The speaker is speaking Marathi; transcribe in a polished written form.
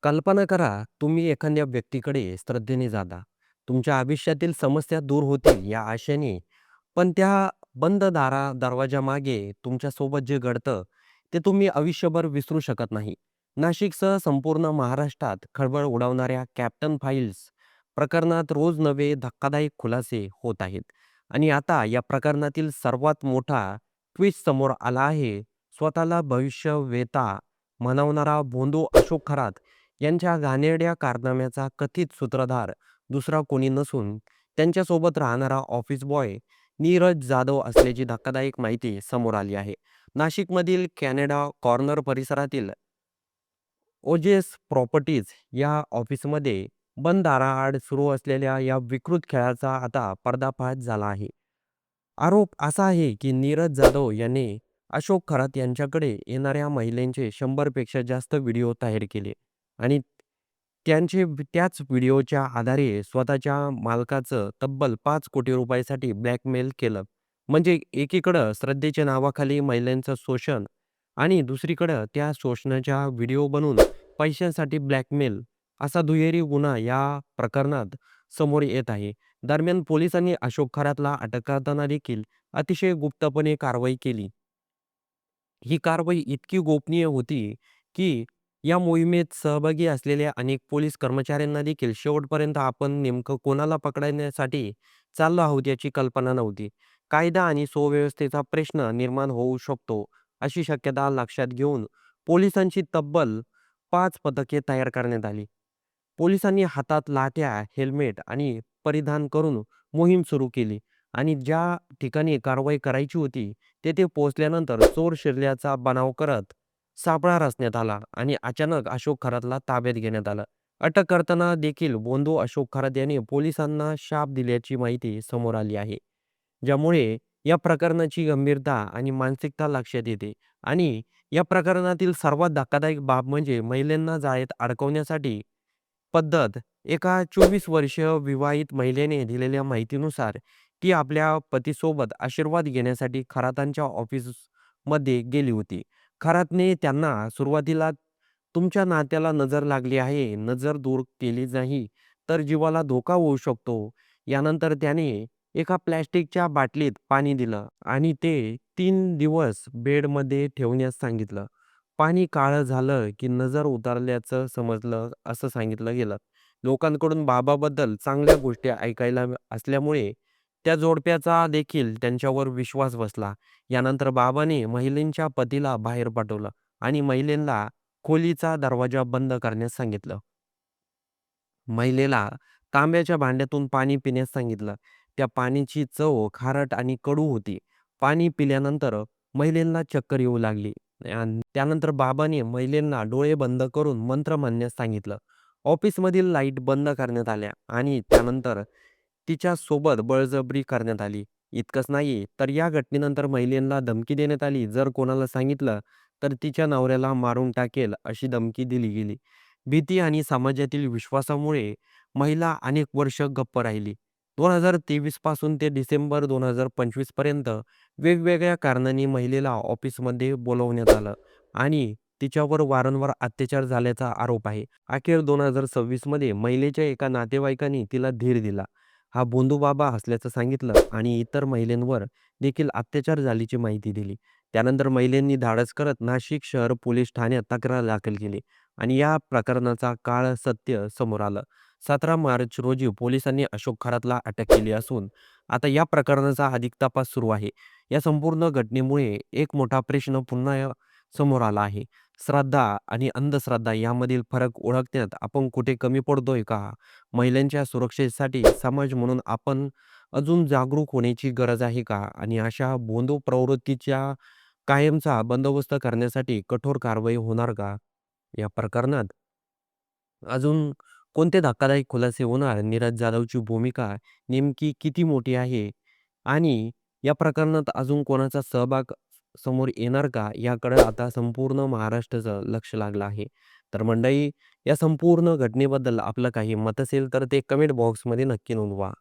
कल्पना करा, तुम्ही एखाद्या व्यक्तीकडे श्रद्धेने जाता. तुमच्या आयुष्यातील समस्या दूर होतील या आशेने, पण त्या बंद दरवाजामागे तुमच्यासोबत जे घडतं, ते तुम्ही आयुष्यभर विसरू शकत नाही. नाशिकसह संपूर्ण महाराष्ट्रात खळबळ उडवणाऱ्या कॅप्टन फाइल्स प्रकरणात रोज नवे धक्कादायक खुलासे होत आहेत. आणि आता या प्रकरणातील सर्वात मोठा ट्विस्ट समोर आला आहे. स्वतःला भविष्यवेत्ता म्हणवणारा भोंदू अशोक खरात यांच्या घाणेरड्या कारनाम्याचा कथित सूत्रधार दुसरा कोणी नसून त्यांच्यासोबत राहणारा ऑफिस बॉय नीरज जाधव असल्याची धक्कादायक माहिती समोर आली आहे. नाशिकमधील कॅनडा कॉर्नर परिसरातील ओजेस प्रॉपर्टीज या ऑफिसमध्ये बंद दाराआड सुरू असलेल्या या विकृत खेळाचा आता पर्दाफाश झाला आहे. आरोप असा आहे की नीरज जाधव याने अशोक खरात यांच्याकडे येणाऱ्या महिलांचे 100 पेक्षा जास्त व्हिडिओ तयार केले आणि त्याच व्हिडिओच्या आधारे स्वतःच्या मालकाचं तब्बल 5 कोटी रुपयासाठी ब्लॅकमेल केलं. म्हणजे एकीकडं श्रद्धेच्या नावाखाली महिलांचं शोषण आणि दुसरीकडं त्या शोषणाच्या व्हिडिओ बनवून पैशांसाठी ब्लॅकमेल असा दुहेरी गुन्हा या प्रकरणात समोर येत आहे. दरम्यान पोलिसांनी अशोक खरातला अटक करताना देखील अतिशय गुप्तपणे कारवाई केली. ही कारवाई इतकी गोपनीय होती, की या मोहिमेत सहभागी असलेल्या अनेक पोलीस कर्मचाऱ्यांना देखील शेवटपर्यंत आपण नेमकं कोणाला पकडण्यासाठी चाललो आहोत याची कल्पना नव्हती. कायदा आणि सुव्यवस्थेचा प्रश्न निर्माण होऊ शकतो, अशी शक्यता लक्षात घेऊन पोलिसांची तब्बल 5 पथके तयार करण्यात आली. पोलिसांनी हातात लाठ्या, हेल्मेट आणि परिधान करून मोहीम सुरू केली आणि ज्या ठिकाणी कारवाई करायची होती, तेथे पोहोचल्यानंतर चोर शिरल्याचा बनाव करत सापळा रचण्यात आला आणि अचानक अशोक खरातला ताब्यात घेण्यात आलं. अटक करताना देखील बोंधू अशोक खरात याने पोलिसांना शाप दिल्याची माहिती समोर आली आहे. ज्यामुळे या प्रकरणाची गंभीरता आणि मानसिकता लक्षात येते आणि या प्रकरणातील सर्वात धक्कादायक बाब म्हणजे महिलांना जाळ्यात अडकवण्यासाठी पद्धत. एका 24 वर्षीय विवाहित महिलेने दिलेल्या माहितीनुसार ती आपल्या पतीसोबत आशीर्वाद घेण्यासाठी खरातांच्या ऑफिसमध्ये गेली होती. खरातने त्यांना सुरुवातीला तुमच्या नात्याला नजर लागली आहे, नजर दूर केली नाही तर जीवाला धोका होऊ शकतो. यानंतर त्याने एका प्लॅस्टिकच्या बाटलीत पाणी दिलं आणि ते 3 दिवस बेडमध्ये ठेवण्यास सांगितलं. पाणी काळं झालं की नजर उतरल्याचं समजलं असं सांगितलं गेलं. लोकांकडून बाबाबद्दल चांगल्या गोष्टी ऐकायला असल्यामुळे त्या जोडप्याचा देखील त्यांच्यावर विश्वास बसला. यानंतर बाबाने महिलेच्या पतीला बाहेर पाठवलं आणि महिलेला खोलीचा दरवाजा बंद करण्यास सांगितलं. महिलेला तांब्याच्या भांड्यातून पाणी पिण्यास सांगितलं. त्या पाण्याची चव खारट आणि कडू होती. पाणी पिल्यानंतर महिलेला चक्कर येऊ लागली. त्यानंतर बाबाने महिलेला डोळे बंद करून मंत्र म्हणण्यास सांगितलं. ऑफिसमधील लाईट बंद करण्यात आल्या आणि त्यानंतर तिच्या सोबत बळजबरी करण्यात आली. इतकंच नाही तर या घटनेनंतर महिलेला धमकी देण्यात आली. जर कोणाला सांगितलं तर तिच्या नवऱ्याला मारून टाकेल अशी धमकी दिली गेली. भीती आणि समाजातील विश्वासामुळे महिला अनेक वर्ष गप्प राहिली. 2023 पासून ते डिसेंबर 2025 पर्यंत वेगवेगळ्या कारणांनी महिलेला ऑफिसमध्ये बोलावण्यात आलं आणि तिच्यावर वारंवार अत्याचार झाल्याचा आरोप आहे. अखेर 2026 मध्ये महिलेच्या एका नातेवाईकांनी तिला धीर दिला. हा भोंदू बाबा असल्याचं सांगितलं आणि इतर महिलांवर देखील अत्याचार झाल्याची माहिती दिली. त्यानंतर महिलांनी धाडस करत नाशिक शहर पोलीस ठाण्यात तक्रार दाखल केली आणि या प्रकरणाचा काळ सत्य समोर आलं. 17 मार्च रोजी पोलिसांनी अशोक खरातला अटक केली असून आता या प्रकरणाचा अधिक तपास सुरू आहे. या संपूर्ण घटनेमुळे एक मोठा प्रश्न पुन्हा समोर आला आहे. श्रद्धा आणि अंधश्रद्धा यामधील फरक ओळखण्यात आपण कुठे कमी पडतोय का? महिलांच्या सुरक्षेसाठी समाज म्हणून आपण अजून जागरूक होण्याची गरज आहे का? आणि अशा भोंदू प्रवृत्तीच्या कायमचा बंदोबस्त करण्यासाठी कठोर कारवाई होणार का? या प्रकरणात अजून कोणते धक्कादायक खुलासे होणार? नीरज जाधवची भूमिका नेमकी किती मोठी आहे? आणि या प्रकरणात अजून कोणाचा सहभाग समोर येणार का? याकडे आता संपूर्ण महाराष्ट्राचं लक्ष लागलं आहे. तर मंडळी, या संपूर्ण घटनेबद्दल आपलं काही मत असेल तर ते कमेंट बॉक्समध्ये नक्की नोंदवा.